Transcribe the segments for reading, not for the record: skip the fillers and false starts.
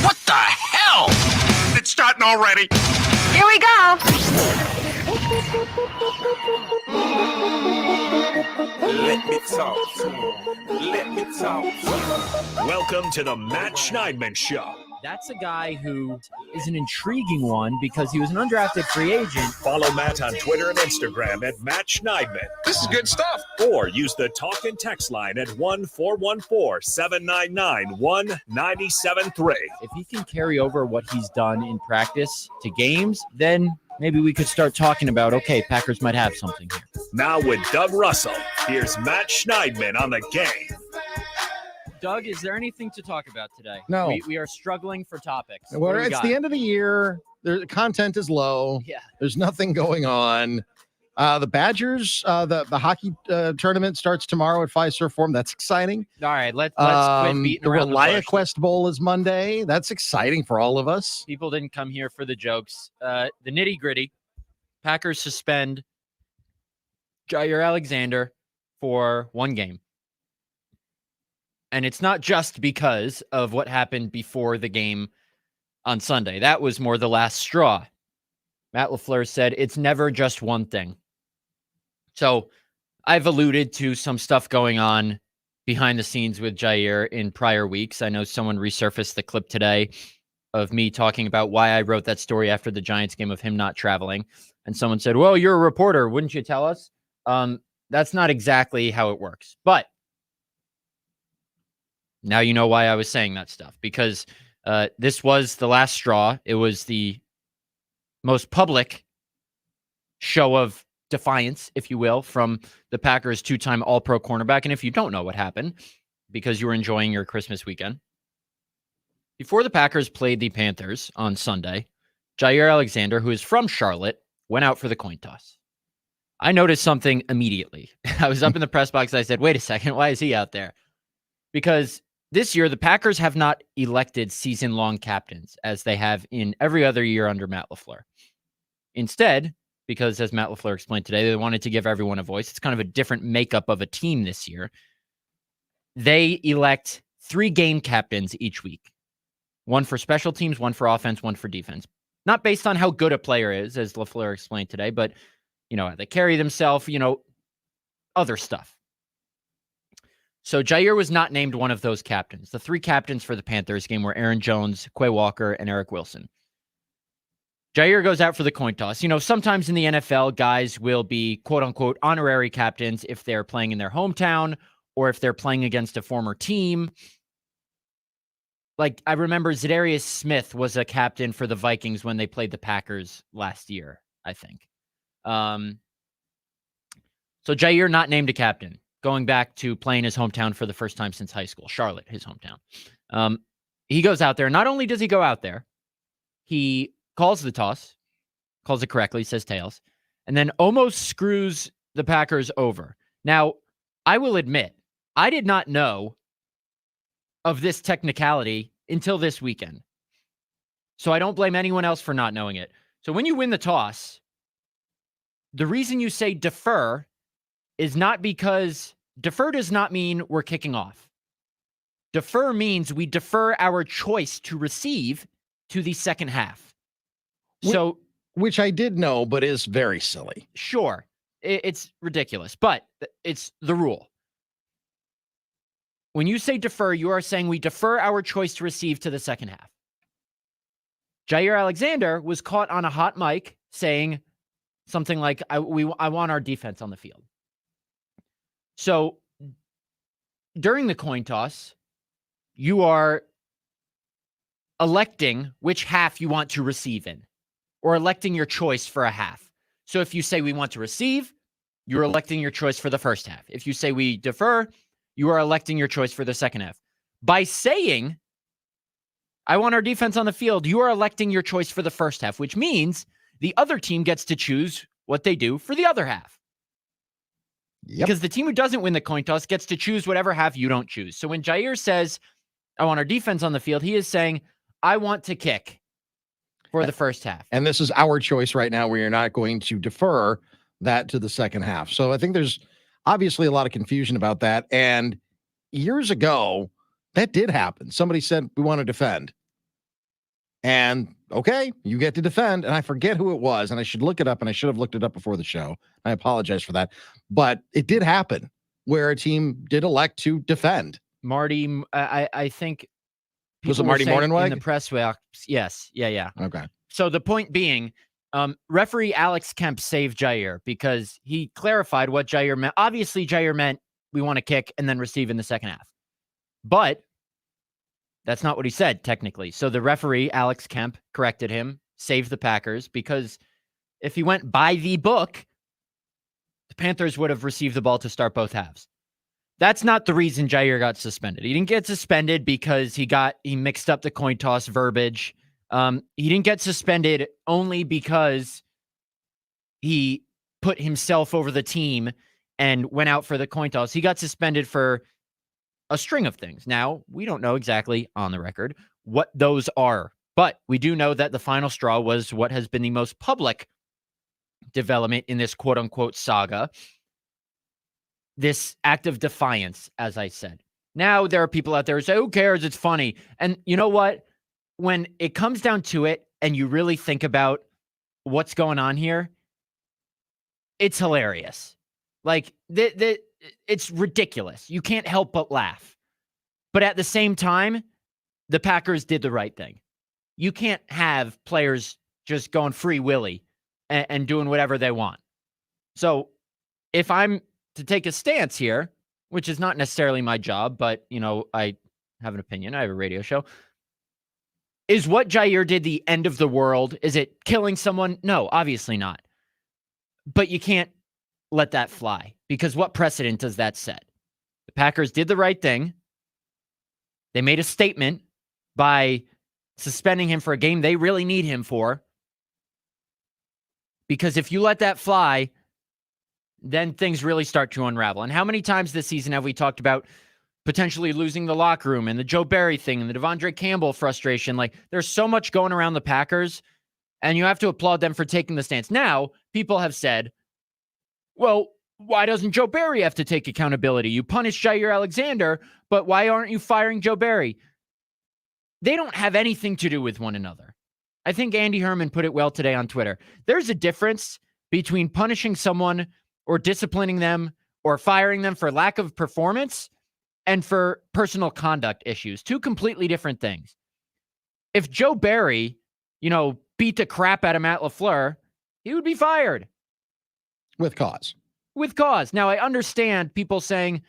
What the hell? It's starting already. Here we go. Let me talk to him. Let me talk to him. Welcome to the Matt Schneidman Show. That's a guy who is an intriguing one because he was an undrafted free agent. Follow Matt on Twitter and Instagram at Matt Schneidman. This is good stuff. Or use the talk and text line at 1-414-799-1973. If he can carry over what he's done in practice to games, then maybe we could start talking about, okay, Packers might have something here. Now with Doug Russell, here's Matt Schneidman on the game. Doug, is there anything to talk about today? No. We are struggling for topics. Well, it's the end of the year. The content is low. Yeah. There's nothing going on. The Badgers, the hockey tournament starts tomorrow at Fiserv Forum. That's exciting. All right, let's quit beating the around the bush. ReliaQuest Bowl is Monday. That's exciting for all of us. People didn't come here for the jokes. The nitty-gritty. Packers suspend Jaire Alexander for one game. And it's not just because of what happened before the game on Sunday. That was more the last straw. Matt LaFleur said it's never just one thing. So I've alluded to some stuff going on behind the scenes with Jaire in prior weeks. I know someone resurfaced the clip today of me talking about why I wrote that story after the Giants game of him not traveling. And someone said, well, you're a reporter. Wouldn't you tell us? That's not exactly how it works. But now you know why I was saying that stuff, because this was the last straw. It was the most public show of defiance, if you will, from the Packers' two-time All-Pro cornerback. And if you don't know what happened, because you were enjoying your Christmas weekend, before the Packers played the Panthers on Sunday, Jaire Alexander, who is from Charlotte, went out for the coin toss. I noticed something immediately. I was up in the press box. I said, wait a second, why is he out there? Because this year, the Packers have not elected season-long captains as they have in every other year under Matt LaFleur. Instead, because as Matt LaFleur explained today, they wanted to give everyone a voice. It's kind of a different makeup of a team this year. They elect 3 game captains each week. One for special teams, one for offense, one for defense. Not based on how good a player is, as LaFleur explained today, but, they carry themselves, other stuff. So Jaire was not named one of those captains. The 3 captains for the Panthers game were Aaron Jones, Quay Walker, and Eric Wilson. Jaire goes out for the coin toss. Sometimes in the NFL, guys will be quote-unquote honorary captains if they're playing in their hometown or if they're playing against a former team. Like, I remember Zadarius Smith was a captain for the Vikings when they played the Packers last year, I think. So Jaire not named a captain, going back to playing his hometown for the first time since high school, Charlotte, his hometown. He goes out there. Not only does he go out there, he calls the toss, calls it correctly, says tails, and then almost screws the Packers over. Now, I will admit, I did not know of this technicality until this weekend. So I don't blame anyone else for not knowing it. So when you win the toss, the reason you say defer is not because defer does not mean we're kicking off. Defer means we defer our choice to receive to the second half. So, which I did know, but is very silly. Sure. It's ridiculous, but it's the rule. When you say defer, you are saying we defer our choice to receive to the second half. Jaire Alexander was caught on a hot mic saying something like, I want our defense on the field. So during the coin toss, you are electing which half you want to receive in, or electing your choice for a half. So if you say we want to receive, you're electing your choice for the first half. If you say we defer, you are electing your choice for the second half. By saying, I want our defense on the field, you are electing your choice for the first half, which means the other team gets to choose what they do for the other half. Yep. Because the team who doesn't win the coin toss gets to choose whatever half you don't choose. So when Jaire says, I want our defense on the field, he is saying, I want to kick for the first half. And this is our choice right now. We are not going to defer that to the second half. So I think there's obviously a lot of confusion about that. And years ago, that did happen. Somebody said, we want to defend. And okay, you get to defend. And I forget who it was, and I should look it up, and I should have looked it up before the show. I apologize for that. But it did happen where a team did elect to defend. Marty, I think. Was it people were Marty saying Mornhinweg? in the press box? Yes. Yeah. Okay. So the point being, referee Alex Kemp saved Jaire because he clarified what Jaire meant. Obviously, Jaire meant we want to kick and then receive in the second half. But that's not what he said, technically. So the referee, Alex Kemp, corrected him, saved the Packers, because if he went by the book, the Panthers would have received the ball to start both halves. That's not the reason Jaire got suspended. He didn't get suspended because he mixed up the coin toss verbiage. He didn't get suspended only because he put himself over the team and went out for the coin toss. He got suspended for a string of things. Now, we don't know exactly on the record what those are, but we do know that the final straw was what has been the most public development in this quote-unquote saga. This act of defiance, as I said. Now, there are people out there who say, who cares? It's funny. And you know what? When it comes down to it and you really think about what's going on here, it's hilarious. Like, it's ridiculous. You can't help but laugh. But at the same time, the Packers did the right thing. You can't have players just going free willy and doing whatever they want. So if I'm to take a stance here, which is not necessarily my job, but, I have an opinion. I have a radio show. Is what Jaire did the end of the world? Is it killing someone? No, obviously not. But you can't let that fly, because what precedent does that set? The Packers did the right thing. They made a statement by suspending him for a game they really need him for. Because if you let that fly, then things really start to unravel. And how many times this season have we talked about potentially losing the locker room and the Joe Barry thing and the Devondre Campbell frustration? Like, there's so much going around the Packers, and you have to applaud them for taking the stance. Now, people have said, well, why doesn't Joe Barry have to take accountability? You punish Jaire Alexander, but why aren't you firing Joe Barry? They don't have anything to do with one another. I think Andy Herman put it well today on Twitter. There's a difference between punishing someone or disciplining them or firing them for lack of performance and for personal conduct issues. Two completely different things. If Joe Barry, beat the crap out of Matt LaFleur, he would be fired. With cause. With cause. Now, I understand people saying,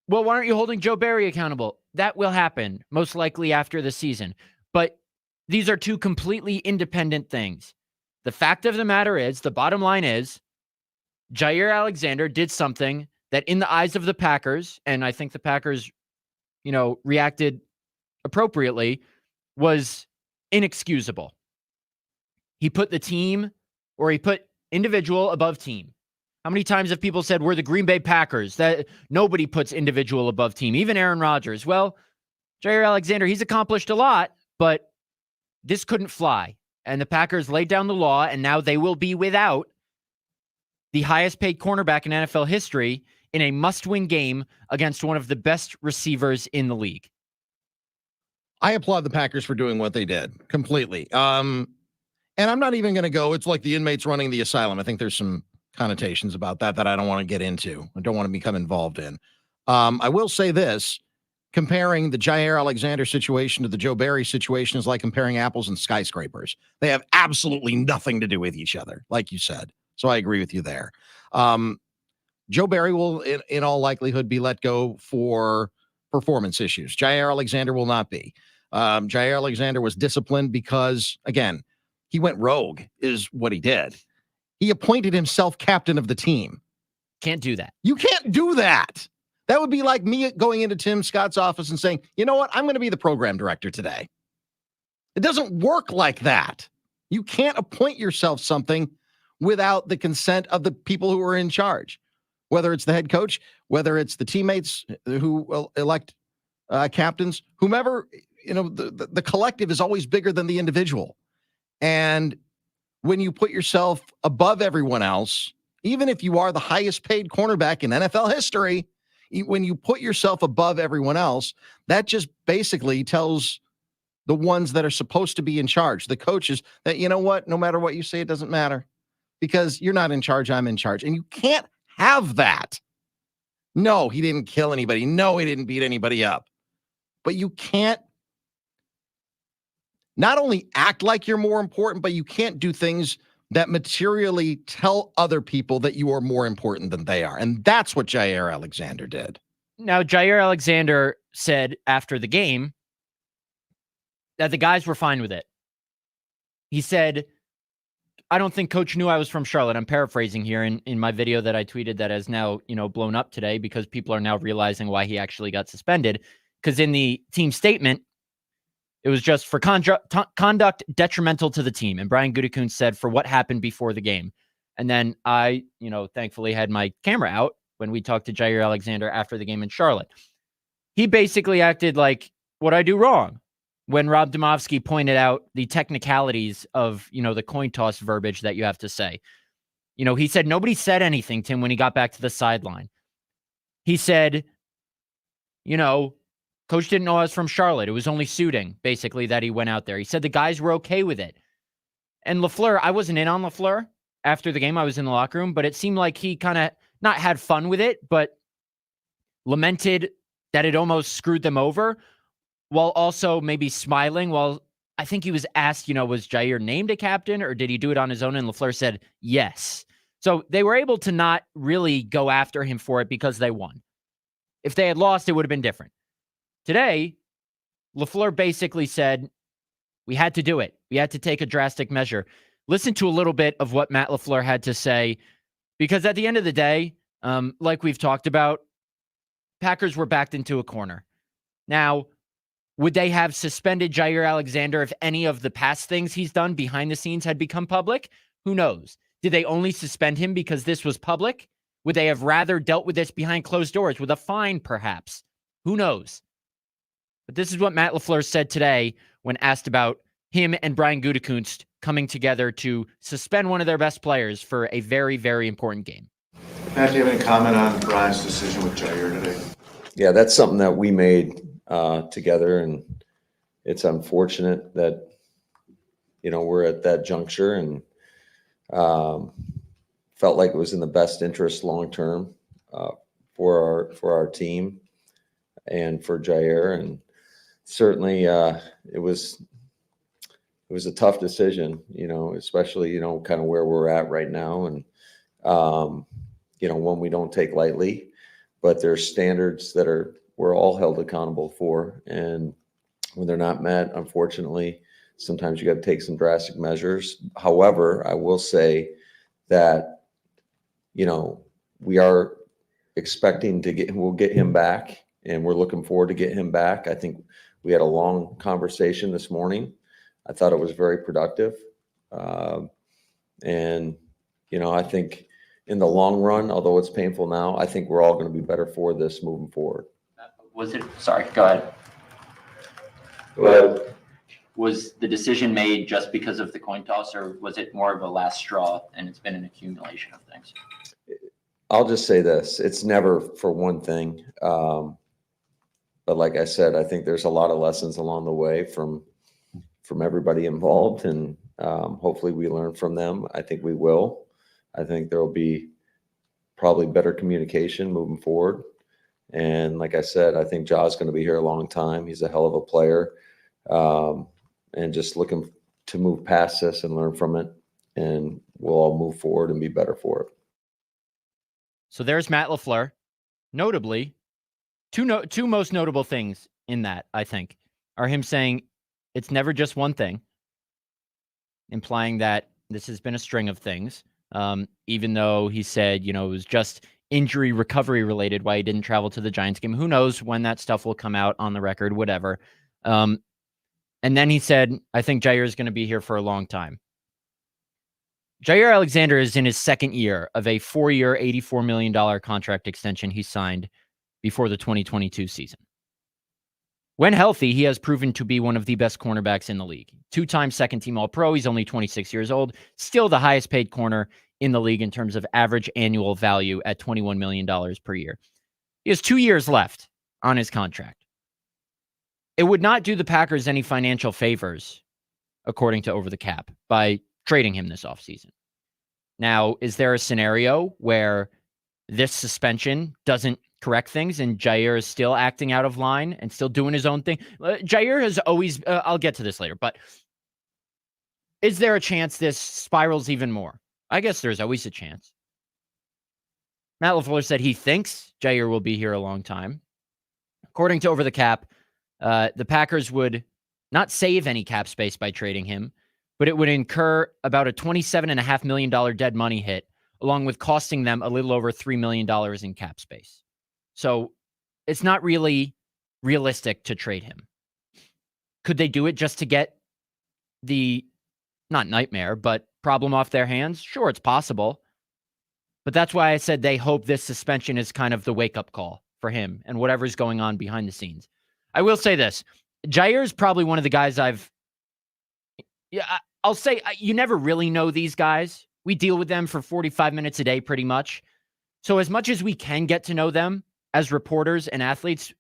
well, why aren't you holding Joe Barry accountable? That will happen, most likely after the season. But these are two completely independent things. The fact of the matter is, the bottom line is, Jaire Alexander did something that in the eyes of the Packers, and I think the Packers, reacted appropriately, was inexcusable. He put he put individual above team. How many times have people said we're the Green Bay Packers? That nobody puts individual above team, even Aaron Rodgers. Well, Jaire Alexander, he's accomplished a lot, but this couldn't fly. And the Packers laid down the law, and now they will be without the highest paid cornerback in NFL history in a must-win game against one of the best receivers in the league. I applaud the Packers for doing what they did completely. And I'm not even going to go, it's like the inmates running the asylum. I think there's some connotations about that I don't want to get into. I don't want to become involved in. I will say this, comparing the Jaire Alexander situation to the Joe Barry situation is like comparing apples and skyscrapers. They have absolutely nothing to do with each other, like you said. So I agree with you there. Joe Barry will, in all likelihood, be let go for performance issues. Jaire Alexander will not be. Jaire Alexander was disciplined because, again, he went rogue, is what he did. He appointed himself captain of the team. Can't do that. You can't do that. That would be like me going into Tim Scott's office and saying, you know what? I'm going to be the program director today. It doesn't work like that. You can't appoint yourself something without the consent of the people who are in charge, whether it's the head coach, whether it's the teammates who elect captains, whomever, the collective is always bigger than the individual. And when you put yourself above everyone else, even if you are the highest paid cornerback in NFL history, when you put yourself above everyone else, that just basically tells the ones that are supposed to be in charge, the coaches that, you know what, no matter what you say, it doesn't matter because you're not in charge. I'm in charge. And you can't have that. No, he didn't kill anybody. No, he didn't beat anybody up. But you can't not only act like you're more important, but you can't do things that materially tell other people that you are more important than they are. And that's what Jaire Alexander did. Now, Jaire Alexander said after the game that the guys were fine with it. He said, I don't think coach knew I was from Charlotte. I'm paraphrasing here in my video that I tweeted that has now, blown up today because people are now realizing why he actually got suspended. Because in the team statement, it was just for conduct detrimental to the team. And Brian Gutekunst said for what happened before the game. And then I, thankfully had my camera out when we talked to Jaire Alexander after the game in Charlotte. He basically acted like, what I do wrong? When Rob Domofsky pointed out the technicalities of, the coin toss verbiage that you have to say. He said nobody said anything, Tim, when he got back to the sideline. He said, coach didn't know I was from Charlotte. It was only suiting, basically, that he went out there. He said the guys were okay with it. And LaFleur, I wasn't in on LaFleur after the game. I was in the locker room, but it seemed like he kind of not had fun with it, but lamented that it almost screwed them over, while also maybe smiling. While I think he was asked, was Jaire named a captain or did he do it on his own? And LaFleur said yes. So they were able to not really go after him for it because they won. If they had lost, it would have been different. Today, LaFleur basically said, we had to do it. We had to take a drastic measure. Listen to a little bit of what Matt LaFleur had to say, because at the end of the day, like we've talked about, Packers were backed into a corner. Now, would they have suspended Jaire Alexander if any of the past things he's done behind the scenes had become public? Who knows? Did they only suspend him because this was public? Would they have rather dealt with this behind closed doors with a fine, perhaps? Who knows? But this is what Matt LaFleur said today when asked about him and Brian Gutekunst coming together to suspend one of their best players for a very, very important game. Matt, do you have any comment on Brian's decision with Jaire today? Yeah, that's something that we made together, and it's unfortunate that we're at that juncture, and felt like it was in the best interest long term for our team and for Jaire, and certainly it was a tough decision, especially kind of where we're at right now, and one we don't take lightly, but there's standards that we're all held accountable for. And when they're not met, unfortunately, sometimes you got to take some drastic measures. However, I will say that, we are expecting we'll get him back, and we're looking forward to get him back. I think we had a long conversation this morning. I thought it was very productive. And, I think in the long run, although it's painful now, I think we're all going to be better for this moving forward. Sorry, go ahead. Go ahead. Was the decision made just because of the coin toss, or was it more of a last straw and it's been an accumulation of things? I'll just say this. It's never for one thing. But like I said, I think there's a lot of lessons along the way from everybody involved, and hopefully we learn from them. I think we will. I think there will be probably better communication moving forward. And like I said, I think Ja's going to be here a long time. He's a hell of a player. And just looking to move past this and learn from it, and we'll all move forward and be better for it. So there's Matt LaFleur. Notably, two most notable things in that, I think, are him saying it's never just one thing, implying that this has been a string of things, even though he said, it was just injury recovery related why he didn't travel to the Giants game. Who knows when that stuff will come out on the record, whatever. And then he said, I think Jaire is going to be here for a long time. Jaire Alexander is in his second year of a 4-year, $84 million contract extension he signed before the 2022 season. When healthy, he has proven to be one of the best cornerbacks in the league. 2-time second-team All-Pro. He's only 26 years old. Still the highest paid corner in the league in terms of average annual value at $21 million per year. He has 2 years left on his contract. it would not do the Packers any financial favors, according to Over the Cap, by trading him this offseason. Now, is there a scenario where this suspension doesn't correct things and Jaire is still acting out of line and still doing his own thing? Jaire has always, I'll get to this later, but is there a chance this spirals even more? I guess there's always a chance. Matt LaFleur said he thinks Jaire will be here a long time. According to Over the Cap, the Packers would not save any cap space by trading him, but it would incur about a $27.5 million dead money hit, along with costing them a little over $3 million in cap space. So it's not really realistic to trade him. Could they do it just to get the, not nightmare, but problem off their hands? Sure, it's possible. But that's why I said they hope this suspension is kind of the wake-up call for him and whatever's going on behind the scenes. I will say this. Jaire is probably one of the guys I'll say you never really know these guys. We deal with them for 45 minutes a day pretty much. So as much as we can get to know them as reporters and athletes,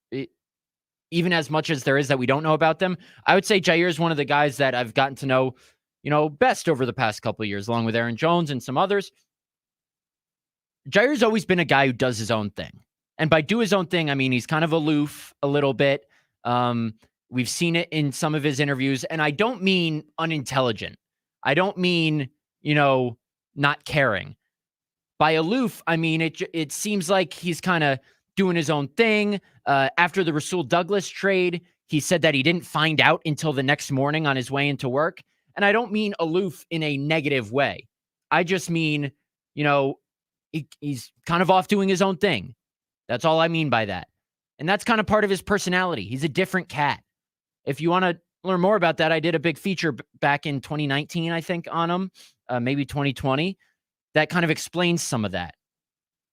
even as much as there is that we don't know about them, I would say Jaire is one of the guys that I've gotten to know, best over the past couple of years, along with Aaron Jones and some others. Jaire's always been a guy who does his own thing. And by do his own thing, I mean he's kind of aloof a little bit. We've seen it in some of his interviews, and I don't mean unintelligent. I don't mean, not caring. By aloof, I mean it seems like he's kind of doing his own thing. After the Rasul Douglas trade, he said that he didn't find out until the next morning on his way into work. And I don't mean aloof in a negative way. I just mean, he's kind of off doing his own thing. That's all I mean by that. And that's kind of part of his personality. He's a different cat. If you want to learn more about that, I did a big feature back in 2019, I think, on him, maybe 2020, that kind of explains some of that.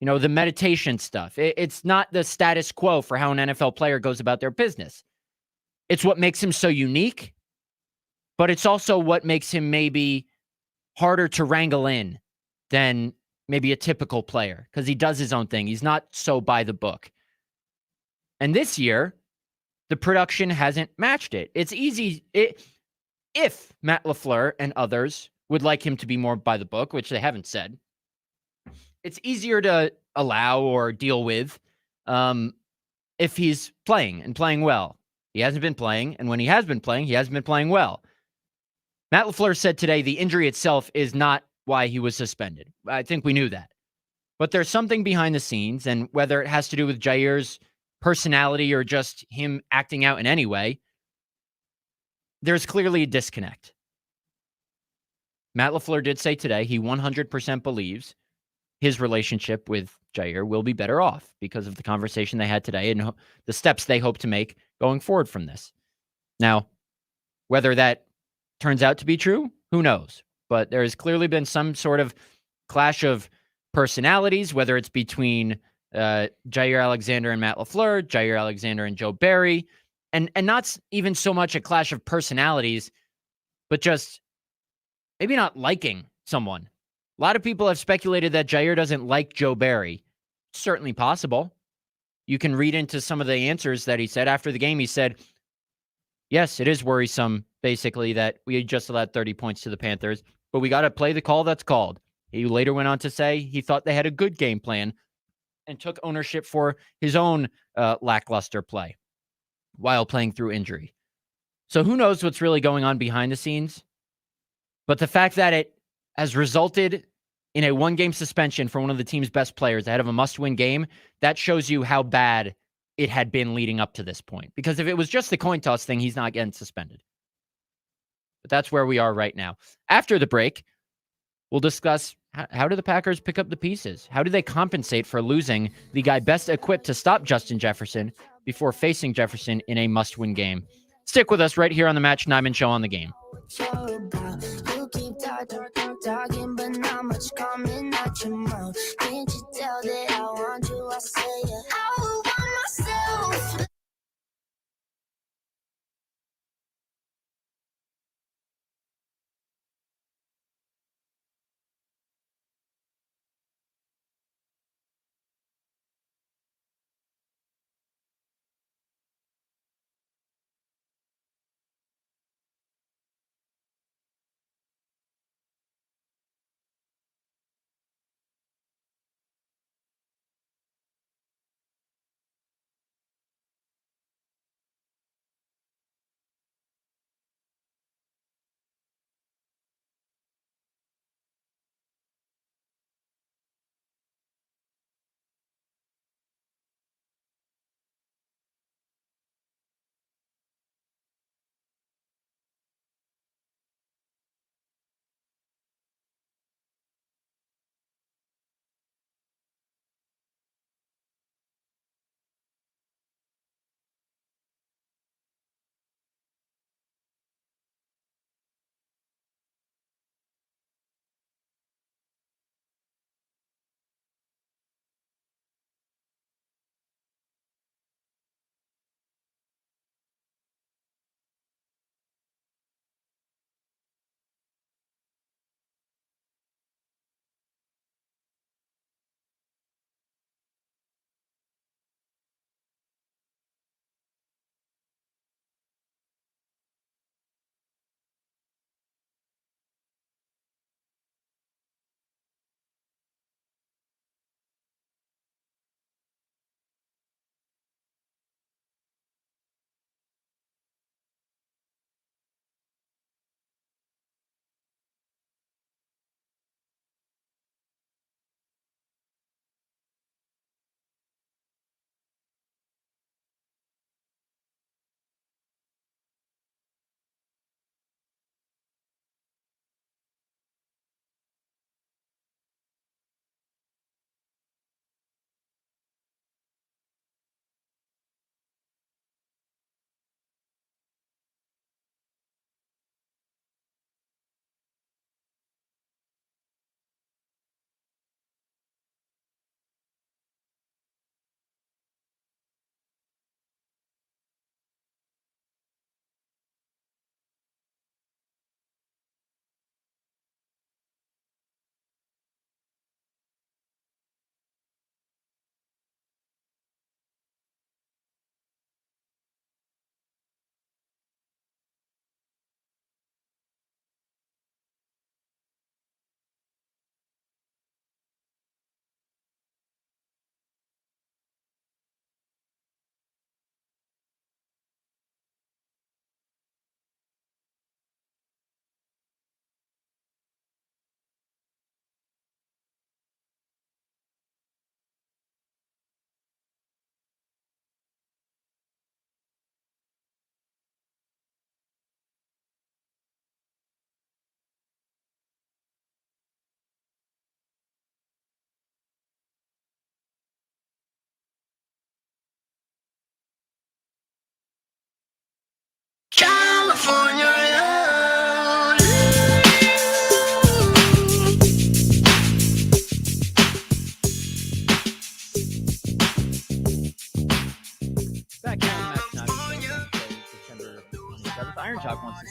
The meditation stuff. It's not the status quo for how an NFL player goes about their business. It's what makes him so unique, but it's also what makes him maybe harder to wrangle in than maybe a typical player because he does his own thing. He's not so by the book. And this year, the production hasn't matched it. It's easy. If Matt LaFleur and others would like him to be more by the book, which they haven't said, it's easier to allow or deal with if he's playing and playing well. He hasn't been playing, and when he has been playing, he hasn't been playing well. Matt LaFleur said today the injury itself is not why he was suspended. I think we knew that. But there's something behind the scenes, and whether it has to do with Jaire's personality or just him acting out in any way, there's clearly a disconnect. Matt LaFleur did say today he 100% believes his relationship with Jaire will be better off because of the conversation they had today and the steps they hope to make going forward from this. Now, whether that turns out to be true, who knows? But there has clearly been some sort of clash of personalities, whether it's between Jaire Alexander and Matt LaFleur, Jaire Alexander and Joe Barry, and not even so much a clash of personalities, but just maybe not liking someone. A lot of people have speculated that Jaire doesn't like Joe Barry. Certainly possible. You can read into some of the answers that he said after the game. He said, yes, it is worrisome, basically, that we just allowed 30 points to the Panthers, but we got to play the call that's called. He later went on to say he thought they had a good game plan and took ownership for his own lackluster play while playing through injury. So who knows what's really going on behind the scenes? But the fact that it has resulted in a one-game suspension for one of the team's best players ahead of a must-win game, that shows you how bad it had been leading up to this point. Because if it was just the coin toss thing, he's not getting suspended. But that's where we are right now. After the break, we'll discuss how do the Packers pick up the pieces? How do they compensate for losing the guy best equipped to stop Justin Jefferson before facing Jefferson in a must-win game? Stick with us right here on the Matt Schneidman Show on the Game. You keep talking, but not much coming out your mouth. Can't you tell that I want you? I say it. I would want myself.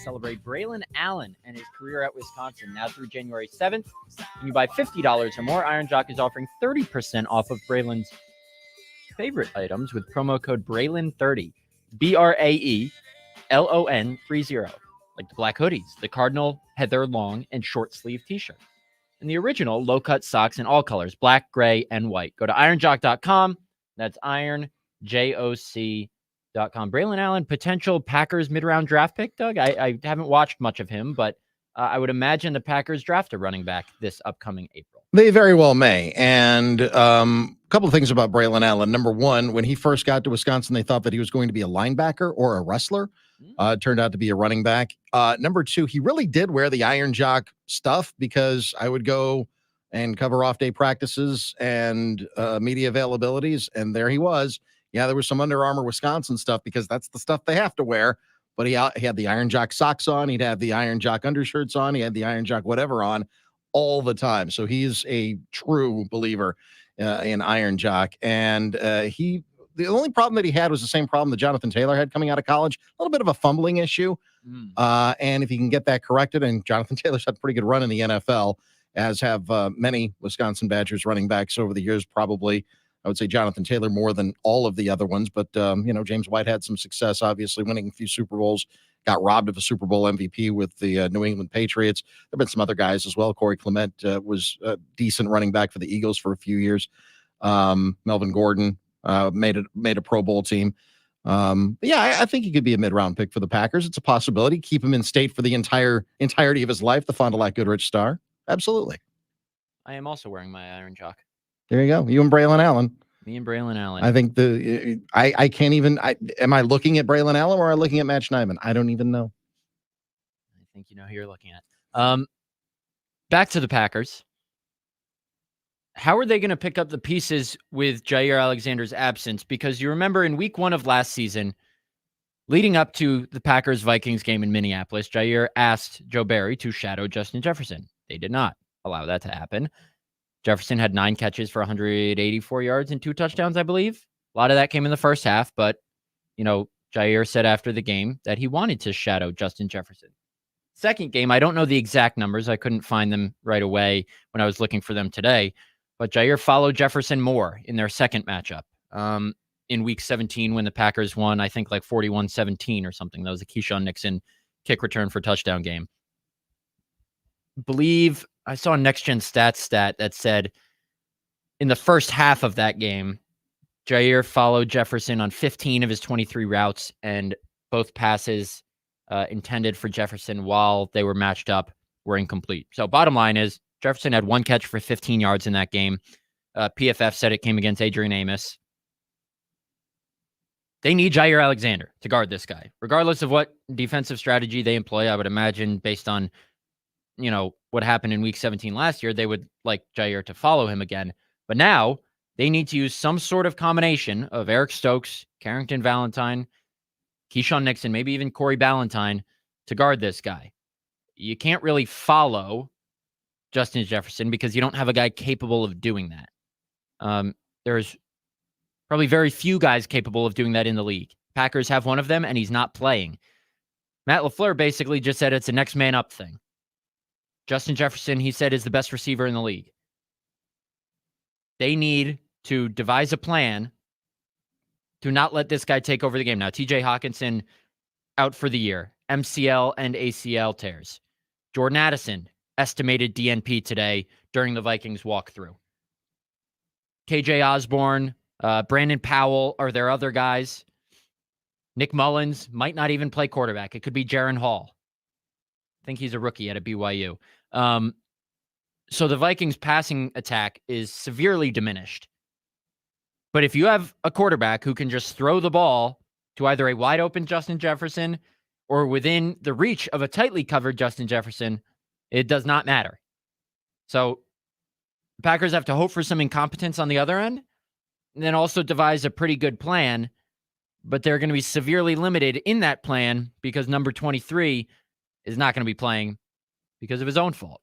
celebrate Braelon Allen and his career at Wisconsin now through January 7th. When you buy $50 or more, Iron Jock is offering 30% off of Braelon's favorite items with promo code Braelon30. BRAELON30. Like the black hoodies, the Cardinal Heather long and short sleeve t-shirt, and the original low-cut socks in all colors, black, gray, and white. Go to ironjock.com. That's ironjoc.com. Braelon Allen, potential Packers mid-round draft pick, Doug? I haven't watched much of him, but I would imagine the Packers draft a running back this upcoming April. They very well may. And a couple of things about Braelon Allen. Number one, when he first got to Wisconsin, they thought that he was going to be a linebacker or a wrestler. It turned out to be a running back. Number two, he really did wear the Iron Jock stuff, because I would go and cover off-day practices and media availabilities, and there he was. Yeah, there was some Under Armour Wisconsin stuff, because that's the stuff they have to wear. But he had the Iron Jock socks on. He'd have the Iron Jock undershirts on. He had the Iron Jock whatever on all the time. So he's a true believer in Iron Jock. And the only problem that he had was the same problem that Jonathan Taylor had coming out of college, a little bit of a fumbling issue. And if he can get that corrected, and Jonathan Taylor's had a pretty good run in the NFL, as have many Wisconsin Badgers running backs over the years, probably. I would say Jonathan Taylor more than all of the other ones, but James White had some success, obviously winning a few Super Bowls, got robbed of a Super Bowl MVP with the New England Patriots. There've been some other guys as well. Corey Clement was a decent running back for the Eagles for a few years. Melvin Gordon made a Pro Bowl team. I think he could be a mid-round pick for the Packers. It's a possibility. Keep him in state for the entirety of his life, the Fond du Lac Goodrich star. Absolutely. I am also wearing my Iron Jock. There you go. You and Braelon Allen. Me and Braelon Allen. I think I can't even. Am I looking at Braelon Allen or am I looking at Matt Schneidman? I don't even know. I think you know who you're looking at. Back to the Packers. How are they going to pick up the pieces with Jaire Alexander's absence? Because you remember in week 1 of last season, leading up to the Packers-Vikings game in Minneapolis, Jaire asked Joe Barry to shadow Justin Jefferson. They did not allow that to happen. Jefferson had 9 catches for 184 yards and 2 touchdowns, I believe. A lot of that came in the first half, but, Jaire said after the game that he wanted to shadow Justin Jefferson. Second game, I don't know the exact numbers. I couldn't find them right away when I was looking for them today, but Jaire followed Jefferson more in their second matchup in week 17 when the Packers won, I think like 41-17 or something. That was a Keyshawn Nixon kick return for touchdown game. Believe I saw a Next Gen Stats stat that said in the first half of that game, Jaire followed Jefferson on 15 of his 23 routes, and both passes intended for Jefferson while they were matched up were incomplete. So bottom line is Jefferson had 1 catch for 15 yards in that game. PFF said it came against Adrian Amos. They need Jaire Alexander to guard this guy. Regardless of what defensive strategy they employ, I would imagine based on what happened in week 17 last year, they would like Jaire to follow him again. But now they need to use some sort of combination of Eric Stokes, Carrington Valentine, Keyshawn Nixon, maybe even Corey Ballantyne to guard this guy. You can't really follow Justin Jefferson because you don't have a guy capable of doing that. There's probably very few guys capable of doing that in the league. Packers have one of them, and he's not playing. Matt LaFleur basically just said it's a next man up thing. Justin Jefferson, he said, is the best receiver in the league. They need to devise a plan to not let this guy take over the game. Now, TJ Hawkinson out for the year, MCL and ACL tears. Jordan Addison, estimated DNP today during the Vikings walkthrough. KJ Osborne, Brandon Powell are their other guys. Nick Mullins might not even play quarterback. It could be Jaron Hall. I think he's a rookie at BYU. So the Vikings passing attack is severely diminished. But if you have a quarterback who can just throw the ball to either a wide open Justin Jefferson or within the reach of a tightly covered Justin Jefferson, it does not matter. So the Packers have to hope for some incompetence on the other end and then also devise a pretty good plan, but they're going to be severely limited in that plan because number 23 is not going to be playing because of his own fault.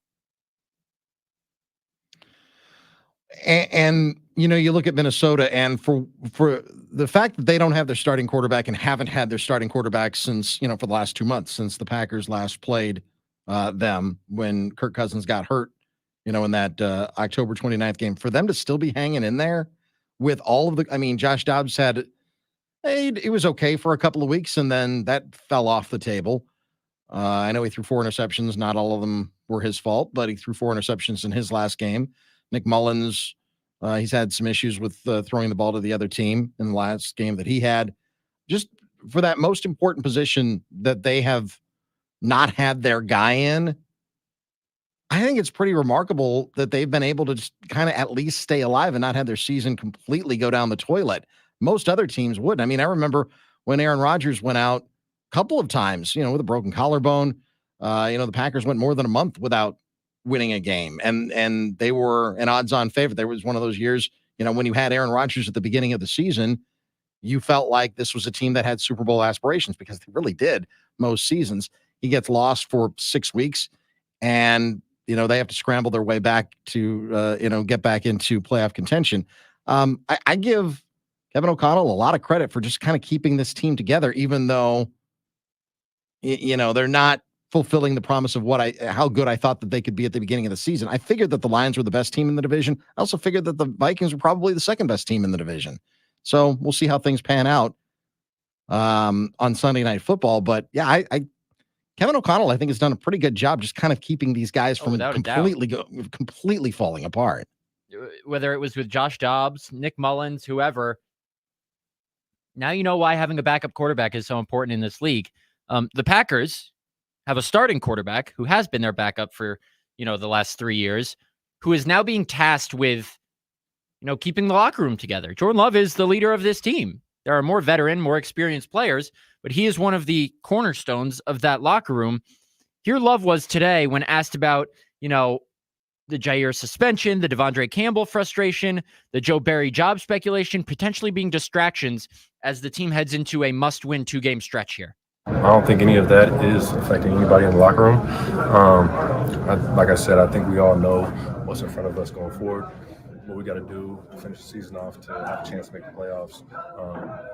And you look at Minnesota, and for the fact that they don't have their starting quarterback and haven't had their starting quarterback since, for the last 2 months, since the Packers last played them when Kirk Cousins got hurt, in that October 29th game, for them to still be hanging in there with all of Josh Dobbs it was okay for a couple of weeks, and then that fell off the table. I know he threw 4 interceptions. Not all of them were his fault, but he threw 4 interceptions in his last game. Nick Mullins, he's had some issues with throwing the ball to the other team in the last game that he had. Just for that most important position that they have not had their guy in, I think it's pretty remarkable that they've been able to just kind of at least stay alive and not have their season completely go down the toilet. Most other teams wouldn't. I remember when Aaron Rodgers went out a couple of times, with a broken collarbone. The Packers went more than a month without winning a game, and they were an odds-on favorite. There was one of those years, when you had Aaron Rodgers at the beginning of the season, you felt like this was a team that had Super Bowl aspirations, because they really did most seasons. He gets lost for 6 weeks, and they have to scramble their way back to get back into playoff contention. I give Kevin O'Connell a lot of credit for just kind of keeping this team together, even though they're not fulfilling the promise of how good I thought that they could be at the beginning of the season. I figured that the Lions were the best team in the division. I also figured that the Vikings were probably the second best team in the division. So we'll see how things pan out on Sunday Night Football. But yeah, Kevin O'Connell, I think, has done a pretty good job just kind of keeping these guys from completely falling apart. Whether it was with Josh Dobbs, Nick Mullins, whoever. Now you know why having a backup quarterback is so important in this league. The Packers have a starting quarterback who has been their backup for, the last 3 years, who is now being tasked with, keeping the locker room together. Jordan Love is the leader of this team. There are more veteran, more experienced players, but he is one of the cornerstones of that locker room. Here Love was today when asked about, the Jaire suspension, the Devondre Campbell frustration, the Joe Barry job speculation, potentially being distractions as the team heads into a must-win 2-game stretch here. I don't think any of that is affecting anybody in the locker room. Like I said, I think we all know what's in front of us going forward, what we got to do to finish the season off to have a chance to make the playoffs,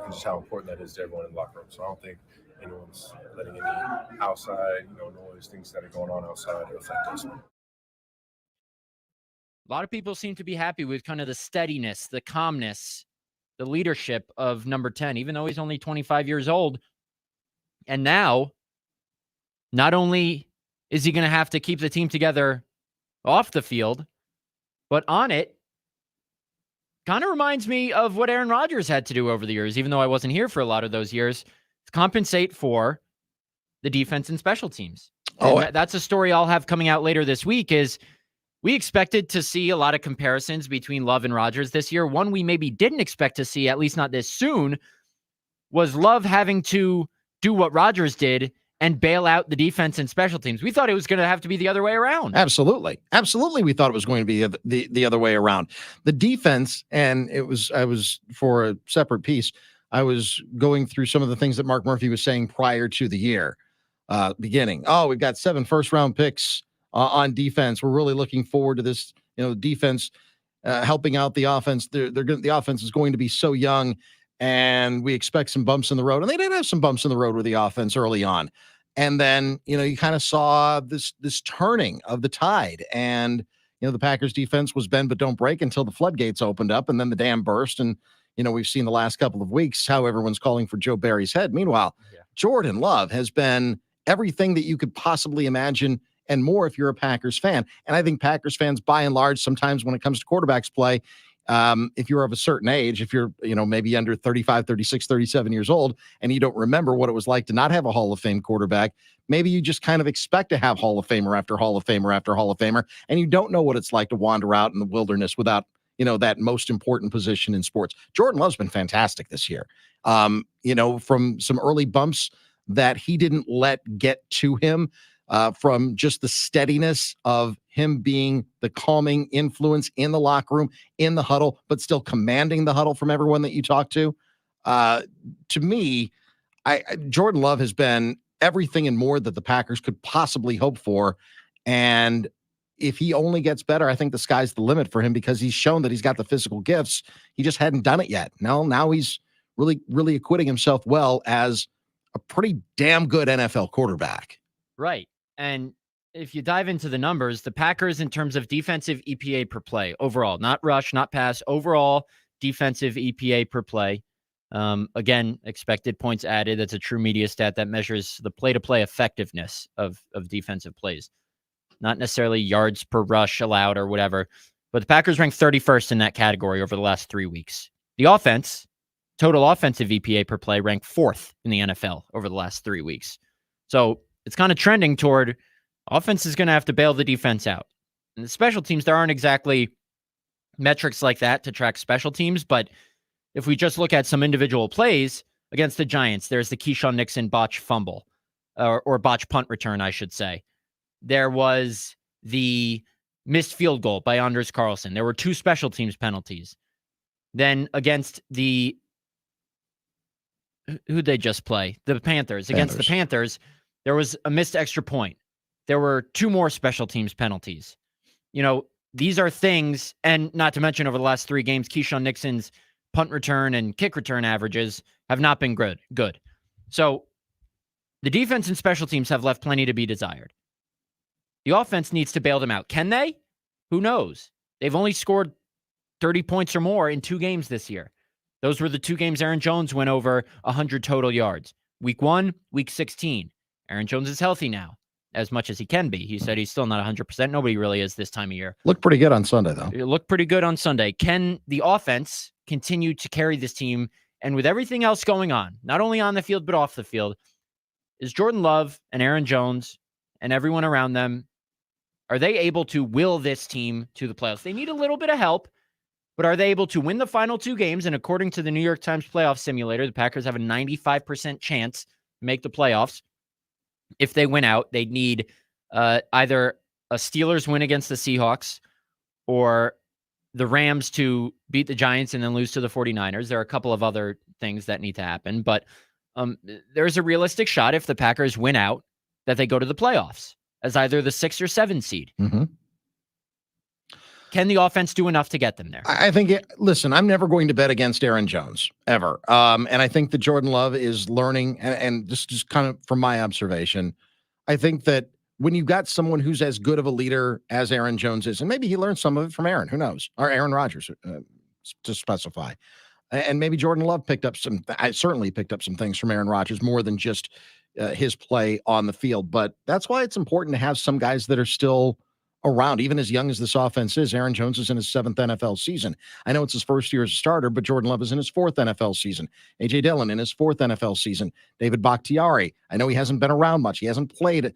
and just how important that is to everyone in the locker room. So I don't think anyone's letting any outside, noise, things that are going on outside affect us. A lot of people seem to be happy with kind of the steadiness, the calmness, the leadership of number 10, even though he's only 25 years old. And now, not only is he going to have to keep the team together off the field, but on it, kind of reminds me of what Aaron Rodgers had to do over the years, even though I wasn't here for a lot of those years, to compensate for the defense and special teams. That's a story I'll have coming out later this week. Is we expected to see a lot of comparisons between Love and Rodgers this year. One we maybe didn't expect to see, at least not this soon, was Love having to do what Rodgers did and bail out the defense and special teams. We thought it was going to have to be the other way around. Absolutely. We thought it was going to be the other way around. The defense, and I was for a separate piece, I was going through some of the things that Mark Murphy was saying prior to the year beginning. We've got 7 first-round picks on defense. We're really looking forward to this, defense helping out the offense. The offense is going to be so young, and we expect some bumps in the road. And they did have some bumps in the road with the offense early on. And then, you kind of saw this turning of the tide. And, the Packers defense was bend but don't break until the floodgates opened up, and then the dam burst. And, we've seen the last couple of weeks how everyone's calling for Joe Barry's head. Meanwhile, Jordan Love has been everything that you could possibly imagine and more if you're a Packers fan. And I think Packers fans, by and large, sometimes when it comes to quarterbacks play, if you're of a certain age, if you're, maybe under 35, 36, 37 years old, and you don't remember what it was like to not have a Hall of Fame quarterback, maybe you just kind of expect to have Hall of Famer after Hall of Famer after Hall of Famer, and you don't know what it's like to wander out in the wilderness without, that most important position in sports. Jordan Love's been fantastic this year. From some early bumps that he didn't let get to him, from just the steadiness of him being the calming influence in the locker room, in the huddle, but still commanding the huddle from everyone that you talk to. To me, Jordan Love has been everything and more that the Packers could possibly hope for. And if he only gets better, I think the sky's the limit for him because he's shown that he's got the physical gifts. He just hadn't done it yet. Now he's really acquitting himself well as a pretty damn good NFL quarterback. Right. And if you dive into the numbers, the Packers, in terms of defensive EPA per play overall, not rush, not pass, overall defensive EPA per play. Again, expected points added. That's a true media stat that measures the play-to-play effectiveness of defensive plays, not necessarily yards per rush allowed or whatever. But the Packers ranked 31st in that category over the last 3 weeks. The offense, total offensive EPA per play, ranked 4th in the NFL over the last 3 weeks. So it's kind of trending toward offense is going to have to bail the defense out. And the special teams, there aren't exactly metrics like that to track special teams, but if we just look at some individual plays against the Giants, there's the Keyshawn Nixon botch fumble, or botch punt return, I should say. There was the missed field goal by Anders Carlson. There were 2 special teams penalties. Then against who'd they just play? The Panthers. Against the Panthers, there was a missed extra point. There were 2 more special teams penalties. These are things, and not to mention over the last 3 games, Keyshawn Nixon's punt return and kick return averages have not been good. So the defense and special teams have left plenty to be desired. The offense needs to bail them out. Can they? Who knows? They've only scored 30 points or more in 2 games this year. Those were the 2 games Aaron Jones went over 100 total yards. Week 1, week 16. Aaron Jones is healthy now, as much as he can be. He said he's still not 100%. Nobody really is this time of year. Looked pretty good on Sunday, though. It looked pretty good on Sunday. Can the offense continue to carry this team? And with everything else going on, not only on the field, but off the field, is Jordan Love and Aaron Jones and everyone around them, are they able to will this team to the playoffs? They need a little bit of help, but are they able to win the final 2 games? And according to the New York Times playoff simulator, the Packers have a 95% chance to make the playoffs. If they win out, they'd need either a Steelers win against the Seahawks or the Rams to beat the Giants and then lose to the 49ers. There are a couple of other things that need to happen, but there's a realistic shot if the Packers win out that they go to the playoffs as either the 6 or 7 seed. Mm-hmm. Can the offense do enough to get them there? I think, listen, I'm never going to bet against Aaron Jones, ever. And I think that Jordan Love is learning, and just kind of from my observation, I think that when you've got someone who's as good of a leader as Aaron Jones is, and maybe he learned some of it from Aaron, who knows, or Aaron Rodgers, to specify. And maybe Jordan Love certainly picked up some things from Aaron Rodgers, more than just his play on the field. But that's why it's important to have some guys that are still around, even as young as this offense is. Aaron Jones is in his 7th NFL season. I know it's his first year as a starter, but Jordan Love is in his 4th NFL season. A.J. Dillon in his 4th NFL season. David Bakhtiari, I know he hasn't been around much. He hasn't played,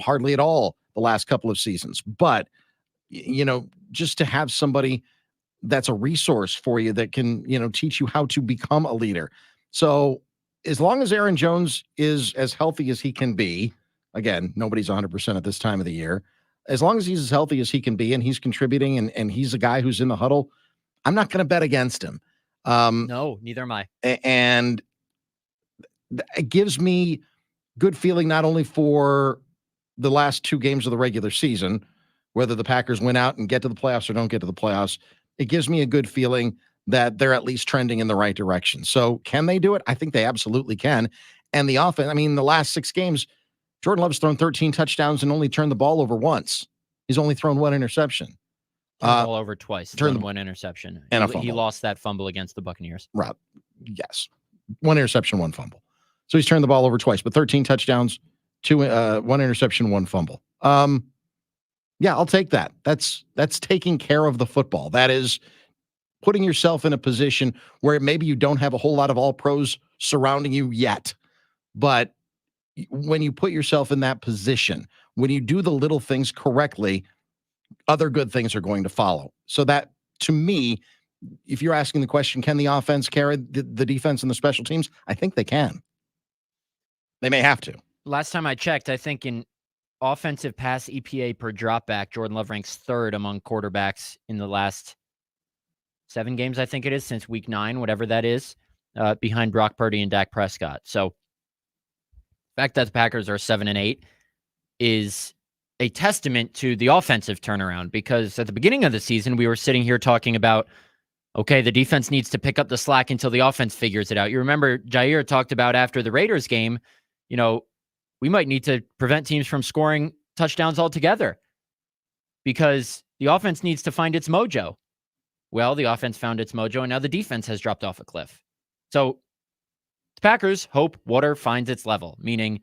hardly at all the last couple of seasons. But, just to have somebody that's a resource for you that can, teach you how to become a leader. So as long as Aaron Jones is as healthy as he can be, again, nobody's 100% at this time of the year, as long as he's as healthy as he can be and he's contributing and he's a guy who's in the huddle, I'm not going to bet against him. No, neither am I. And it gives me good feeling not only for the last 2 games of the regular season, whether the Packers win out and get to the playoffs or don't get to the playoffs, it gives me a good feeling that they're at least trending in the right direction. So can they do it? I think they absolutely can. And the offense, the last 6 games, Jordan Love's thrown 13 touchdowns and only turned the ball over once. He's only thrown 1 interception. Turned the ball over twice. Turned 1 interception. And he lost that fumble against the Buccaneers. Right. Yes. 1 interception, 1 fumble. So he's turned the ball over twice, but 13 touchdowns, 1 interception, 1 fumble. Yeah, I'll take that. That's taking care of the football. That is putting yourself in a position where maybe you don't have a whole lot of all pros surrounding you yet, but when you put yourself in that position, when you do the little things correctly, other good things are going to follow. So that, to me, if you're asking the question, can the offense carry the defense and the special teams? I think they can. They may have to. Last time I checked, I think in offensive pass EPA per dropback, Jordan Love ranks 3rd among quarterbacks in the last 7 games, I think it is, since week 9, whatever that is, behind Brock Purdy and Dak Prescott. So the fact that the Packers are 7-8 is a testament to the offensive turnaround, because at the beginning of the season, we were sitting here talking about, okay, the defense needs to pick up the slack until the offense figures it out. You remember Jaire talked about after the Raiders game, we might need to prevent teams from scoring touchdowns altogether because the offense needs to find its mojo. Well, the offense found its mojo, and now the defense has dropped off a cliff. So the Packers hope water finds its level, meaning,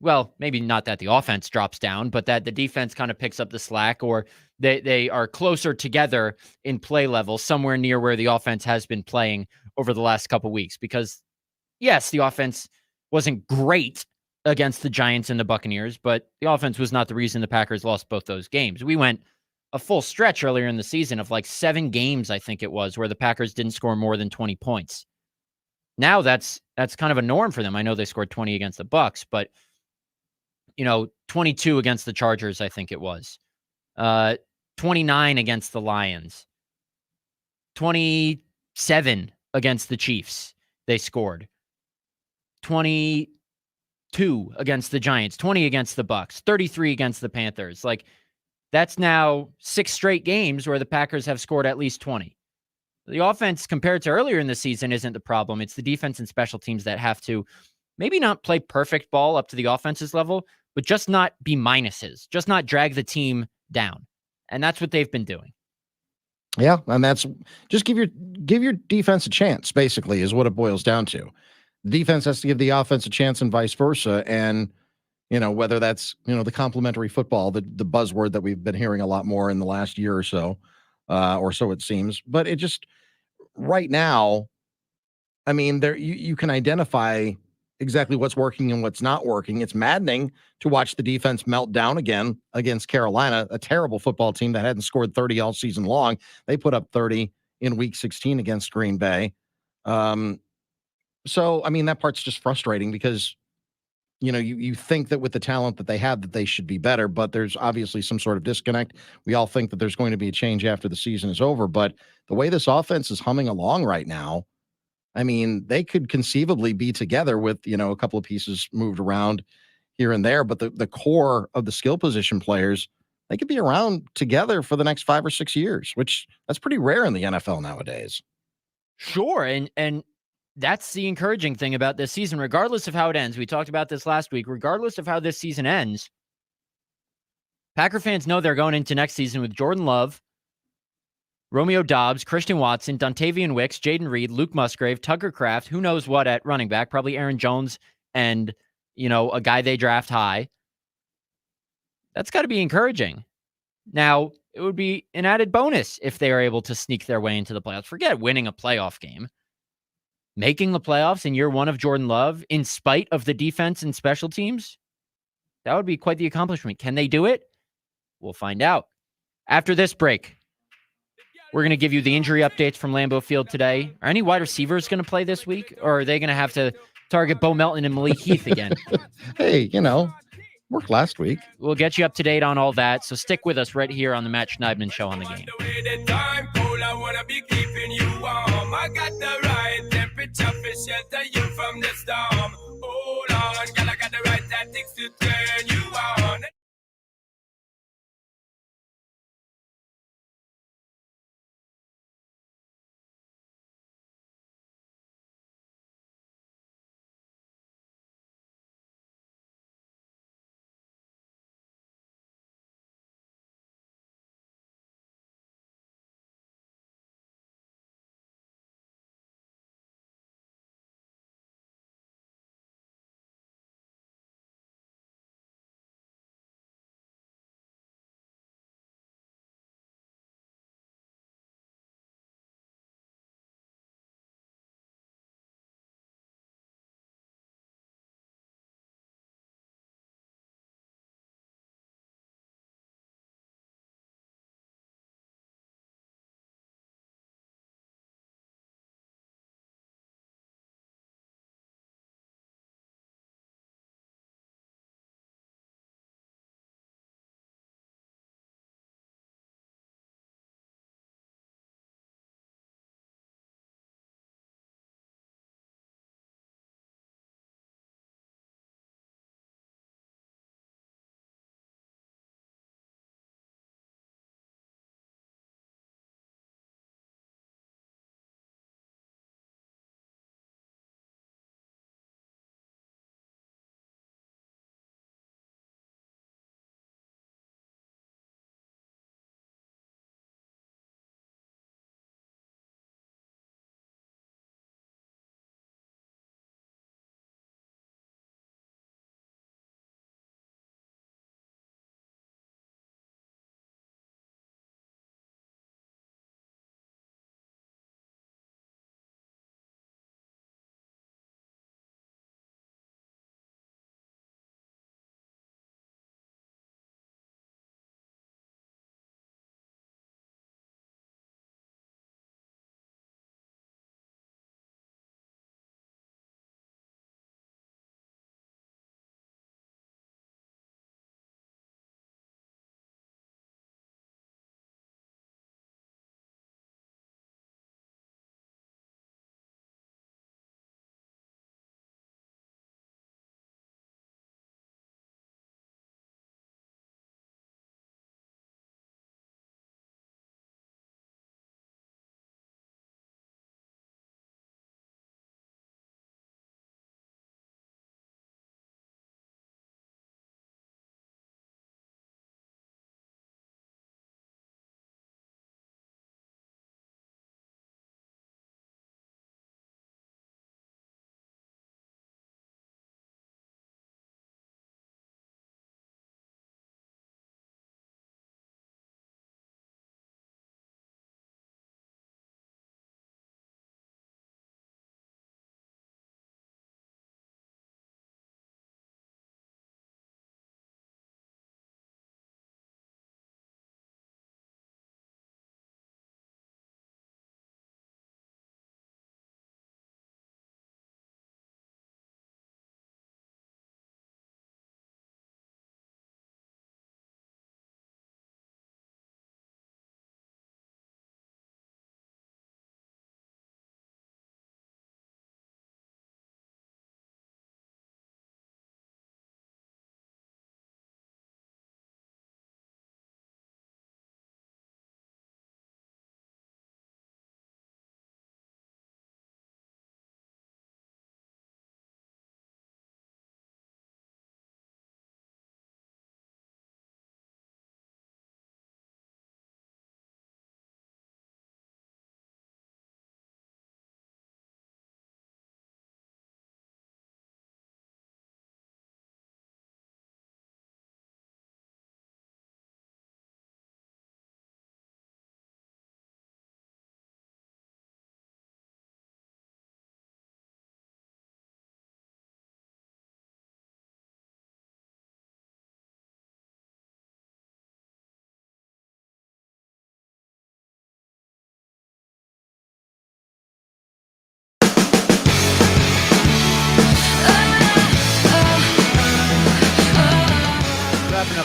well, maybe not that the offense drops down, but that the defense kind of picks up the slack, or they are closer together in play level, somewhere near where the offense has been playing over the last couple weeks. Because, yes, the offense wasn't great against the Giants and the Buccaneers, but the offense was not the reason the Packers lost both those games. We went a full stretch earlier in the season of like 7 games, I think it was, where the Packers didn't score more than 20 points. Now that's kind of a norm for them. I know they scored 20 against the Bucs, but 22 against the Chargers, I think it was. 29 against the Lions. 27 against the Chiefs, they scored. 22 against the Giants, 20 against the Bucs, 33 against the Panthers. Like, that's now 6 straight games where the Packers have scored at least 20. The offense, compared to earlier in the season, isn't the problem. It's the defense and special teams that have to maybe not play perfect ball up to the offense's level, but just not be minuses, just not drag the team down. And that's what they've been doing. Yeah, and that's just give your defense a chance, basically, is what it boils down to. The defense has to give the offense a chance and vice versa. And, whether that's, the complementary football, the buzzword that we've been hearing a lot more in the last year or so it seems. But it just, right now, I mean, there you can identify exactly what's working and what's not working. It's maddening to watch the defense melt down again against Carolina, a terrible football team that hadn't scored 30 all season long. They put up 30 in week 16 against Green Bay. So, I mean, that part's just frustrating because, you think that with the talent that they have that they should be better, but there's obviously some sort of disconnect. We all think that there's going to be a change after the season is over, but the way this offense is humming along right now, I mean, they could conceivably be together with, a couple of pieces moved around here and there, but the core of the skill position players, they could be around together for the next 5 or 6 years, which that's pretty rare in the NFL nowadays. Sure. And that's the encouraging thing about this season, regardless of how it ends. We talked about this last week. Regardless of how this season ends, Packer fans know they're going into next season with Jordan Love, Romeo Doubs, Christian Watson, Dontavian Wicks, Jaden Reed, Luke Musgrave, Tucker Kraft, who knows what at running back, probably Aaron Jones and, a guy they draft high. That's got to be encouraging. Now, it would be an added bonus if they are able to sneak their way into the playoffs. Forget winning a playoff game. Making the playoffs in year 1 of Jordan Love, in spite of the defense and special teams, that would be quite the accomplishment. Can they do it? We'll find out. After this break, we're going to give you the injury updates from Lambeau Field today. Are any wide receivers going to play this week, or are they going to have to target Bo Melton and Malik Heath again? Hey, worked last week. We'll get you up to date on all that, so stick with us right here on the Matt Schneidman Show on the Game. I got the right temperature for shelter you from the storm. Hold on, girl, I got the right tactics to turn you on.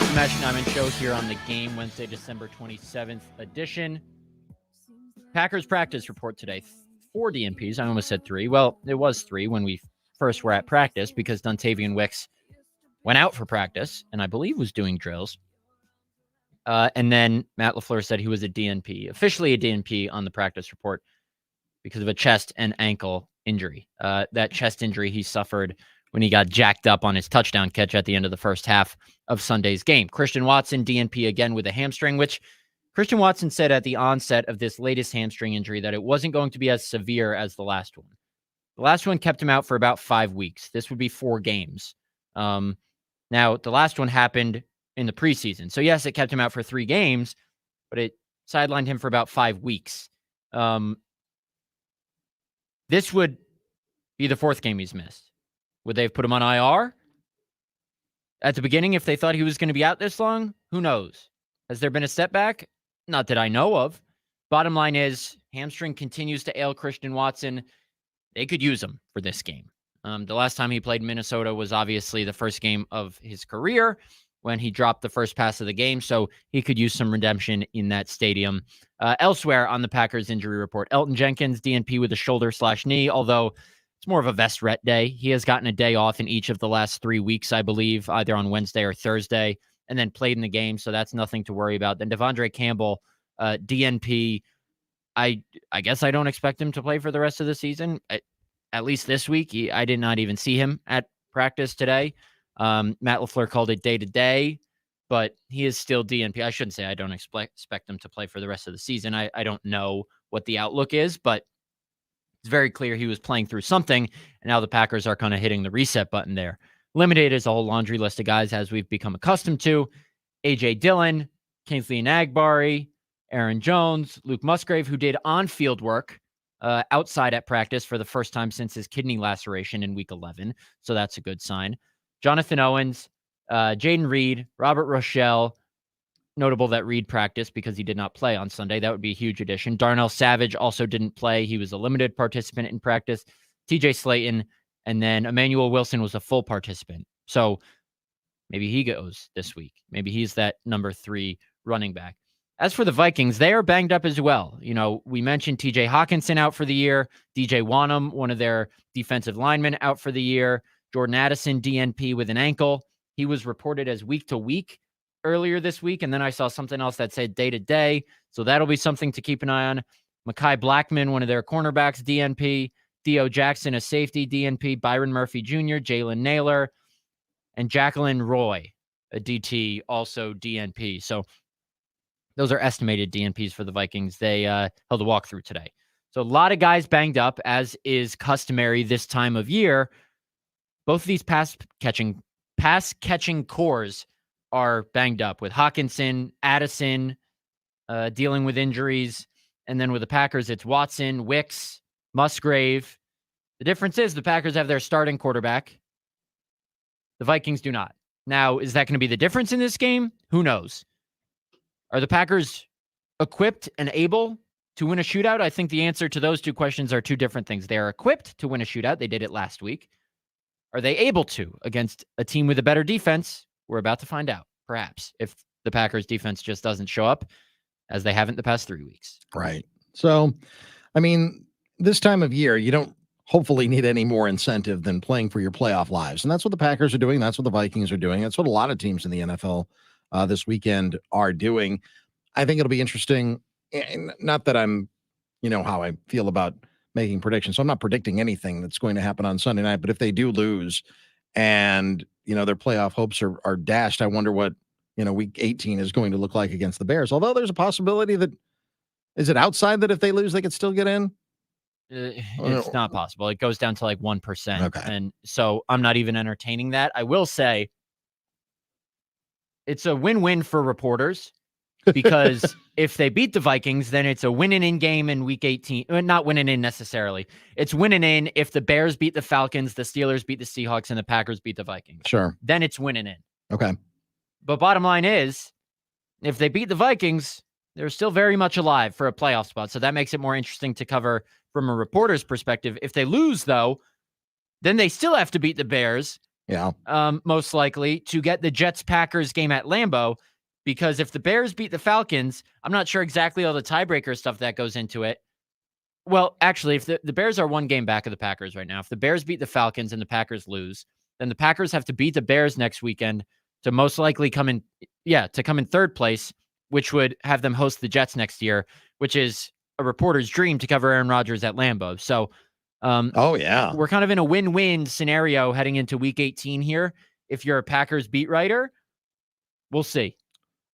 the Matt Schneidman Show here on the Game, Wednesday, December 27th edition. Packers practice report today. 4 DNPs. I almost said 3. Well, it was 3 when we first were at practice because Dontavian Wicks went out for practice and I believe was doing drills. And then Matt LaFleur said he was a DNP, officially a DNP on the practice report because of a chest and ankle injury. That chest injury he suffered when he got jacked up on his touchdown catch at the end of the first half of Sunday's game. Christian Watson, DNP again with a hamstring, which Christian Watson said at the onset of this latest hamstring injury that it wasn't going to be as severe as the last one. The last one kept him out for about 5 weeks. This would be 4 games. Now, the last one happened in the preseason. So, yes, it kept him out for 3 games, but it sidelined him for about 5 weeks. This would be the 4th game he's missed. Would they have put him on IR at the beginning if they thought he was going to be out this long? Who knows? Has there been a setback? Not that I know of. Bottom line is, hamstring continues to ail Christian Watson. They could use him for this game. The last time he played Minnesota was obviously the first game of his career when he dropped the first pass of the game, so he could use some redemption in that stadium. Elsewhere on the Packers injury report, Elton Jenkins, DNP with a shoulder/knee, although it's more of a vest ret day. He has gotten a day off in each of the last 3 weeks, I believe, either on Wednesday or Thursday, and then played in the game, so that's nothing to worry about. Then Devondre Campbell, DNP, I guess I don't expect him to play for the rest of the season, at least this week. I did not even see him at practice today. Matt LaFleur called it day-to-day, but he is still DNP. I shouldn't say I don't expect him to play for the rest of the season. I don't know what the outlook is, but it's very clear he was playing through something, and now the Packers are kind of hitting the reset button there. Limited is a whole laundry list of guys, as we've become accustomed to. A.J. Dillon, Kingsley Nagbari, Aaron Jones, Luke Musgrave, who did on-field work outside at practice for the first time since his kidney laceration in Week 11, so that's a good sign. Jonathan Owens, Jaden Reed, Robert Rochelle. Notable that Reed practiced because he did not play on Sunday. That would be a huge addition. Darnell Savage also didn't play. He was a limited participant in practice. TJ Slayton, and then Emmanuel Wilson was a full participant. So maybe he goes this week. Maybe he's that number 3 running back. As for the Vikings, they are banged up as well. You know, we mentioned TJ Hawkinson out for the year. DJ Wanham, one of their defensive linemen, out for the year. Jordan Addison, DNP with an ankle. He was reported as week to week earlier this week, and then I saw something else that said day to day, so that'll be something to keep an eye on. Mekhi Blackman, one of their cornerbacks, DNP. Theo Jackson, a safety, DNP. Byron Murphy Jr., Jalen Naylor, and Jacqueline Roy, a DT, also DNP. So those are estimated DNPs for the Vikings. They held a walkthrough today. So a lot of guys banged up, as is customary this time of year. Both of these pass catching cores are banged up, with Hawkinson, Addison dealing with injuries. And then with the Packers, it's Watson, Wicks, Musgrave. The difference is the Packers have their starting quarterback. The Vikings do not. Now, is that going to be the difference in this game? Who knows? Are the Packers equipped and able to win a shootout? I think the answer to those 2 questions are 2 different things. They are equipped to win a shootout. They did it last week. Are they able to against a team with a better defense? We're about to find out, perhaps, if the Packers defense just doesn't show up, as they haven't the past 3 weeks. Right. So, I mean, this time of year, you don't hopefully need any more incentive than playing for your playoff lives. And that's what the Packers are doing. That's what the Vikings are doing. That's what a lot of teams in the NFL this weekend are doing. I think it'll be interesting. And not that I'm, how I feel about making predictions. So I'm not predicting anything that's going to happen on Sunday night. But if they do lose and, their playoff hopes are dashed, I wonder what, week 18 is going to look like against the Bears. Although there's a possibility that, is it outside that if they lose, they could still get in? It's not possible. It goes down to like 1%. Okay. And so I'm not even entertaining that. I will say it's a win-win for reporters because if they beat the Vikings, then it's a winning in game in week 18. Not winning in necessarily. It's winning in if the Bears beat the Falcons, the Steelers beat the Seahawks, and the Packers beat the Vikings. Sure. Then it's winning in. Okay. But bottom line is, if they beat the Vikings, they're still very much alive for a playoff spot. So that makes it more interesting to cover from a reporter's perspective. If they lose, though, then they still have to beat the Bears, Yeah. most likely, to get the Jets-Packers game at Lambeau, because if the Bears beat the Falcons, I'm not sure exactly all the tiebreaker stuff that goes into it. Well, actually, if the Bears are one game back of the Packers right now, if the Bears beat the Falcons and the Packers lose, then the Packers have to beat the Bears next weekend to most likely come in third place, which would have them host the Jets next year, which is a reporter's dream to cover Aaron Rodgers at Lambeau. So, we're kind of in a win-win scenario heading into Week 18 here. If you're a Packers beat writer, we'll see.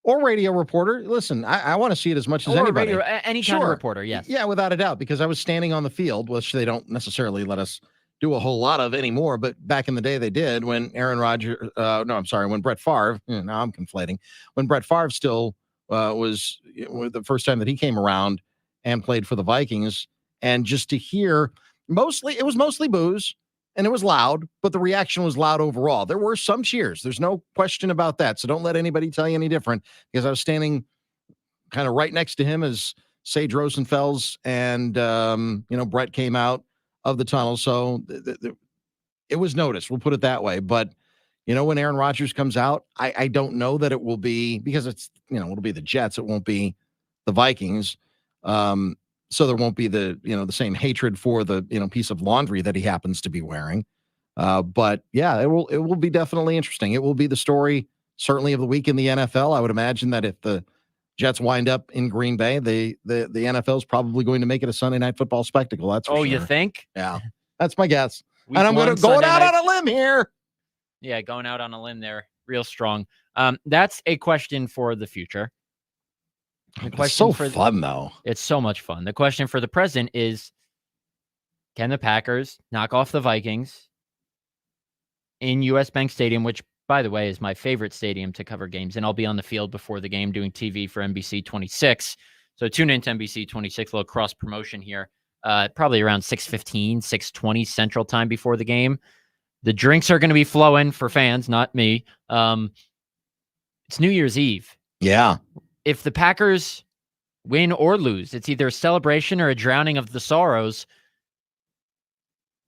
Or radio reporter. Listen, I want to see it as much as anybody. Any kind of reporter, yes. Yeah, without a doubt, because I was standing on the field, which they don't necessarily let us do a whole lot of anymore, but back in the day they did when when Brett Favre, now I'm conflating, when Brett Favre still was the first time that he came around and played for the Vikings, and just to hear it was mostly boos, and it was loud, but the reaction was loud overall. There were some cheers. There's no question about that. So don't let anybody tell you any different, because I was standing kind of right next to him as Sage Rosenfels and, Brett came out of the tunnel. So it was noticed. We'll put it that way. But, when Aaron Rodgers comes out, I don't know that it will be, because it's, it'll be the Jets. It won't be the Vikings. So there won't be the same hatred for the, piece of laundry that he happens to be wearing. But yeah, it will be definitely interesting. It will be the story, certainly, of the week in the NFL. I would imagine that if the Jets wind up in Green Bay, the NFL is probably going to make it a Sunday night football spectacle. That's for sure. You think? Yeah, that's my guess. And I'm going out on a limb here. Yeah, going out on a limb there, real strong. That's a question for the future. It's so fun, though. It's so much fun. The question for the present is, can the Packers knock off the Vikings in US Bank Stadium, which, by the way, is my favorite stadium to cover games, and I'll be on the field before the game doing TV for NBC 26. So tune in to NBC 26, a little cross promotion here, probably around 6:15, 6:20 Central Time before the game. The drinks are going to be flowing for fans, not me. It's New Year's Eve. Yeah. If the Packers win or lose, it's either a celebration or a drowning of the sorrows.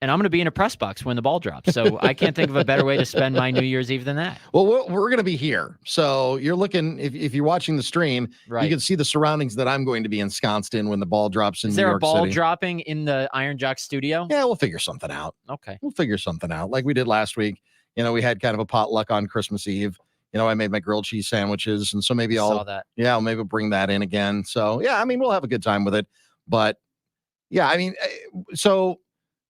And I'm going to be in a press box when the ball drops. So I can't think of a better way to spend my New Year's Eve than that. Well, we're going to be here. So you're looking, if you're watching the stream, right, you can see the surroundings that I'm going to be ensconced in when the ball drops in New York City. Is there a ball dropping in the Iron Jock studio? Yeah, we'll figure something out. Okay. We'll figure something out like we did last week. We had kind of a potluck on Christmas Eve. I made my grilled cheese sandwiches, and so maybe I'll bring that in again. So yeah, we'll have a good time with it. But yeah, so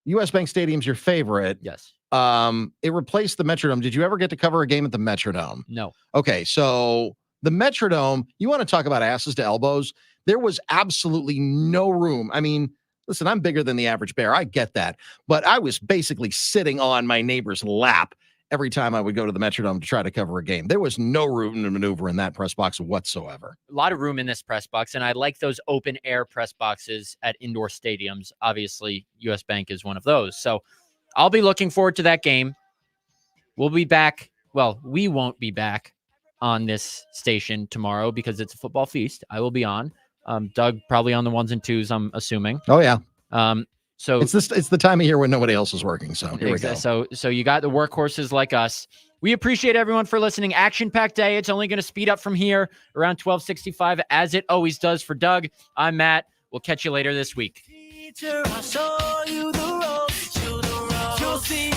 US Bank Stadium's your favorite. Yes. It replaced the Metrodome. Did you ever get to cover a game at the Metrodome? No. Okay, so the Metrodome, you want to talk about asses to elbows? There was absolutely no room. Listen, I'm bigger than the average bear. I get that. But I was basically sitting on my neighbor's lap every time I would go to the Metrodome to try to cover a game. There was no room to maneuver in that press box whatsoever. A lot of room in this press box, and I like those open air press boxes at indoor stadiums. Obviously, US Bank is one of those. So I'll be looking forward to that game. We'll be back. Well, we won't be back on this station tomorrow because it's a football feast. I will be on. Doug probably on the 1s and 2s, I'm assuming. Oh, yeah. So it's the time of year when nobody else is working. So here we go. So you got the workhorses like us. We appreciate everyone for listening. Action-packed day. It's only going to speed up from here around 12:65, as it always does. For Doug, I'm Matt. We'll catch you later this week. Teacher, I'll show you the ropes. You'll see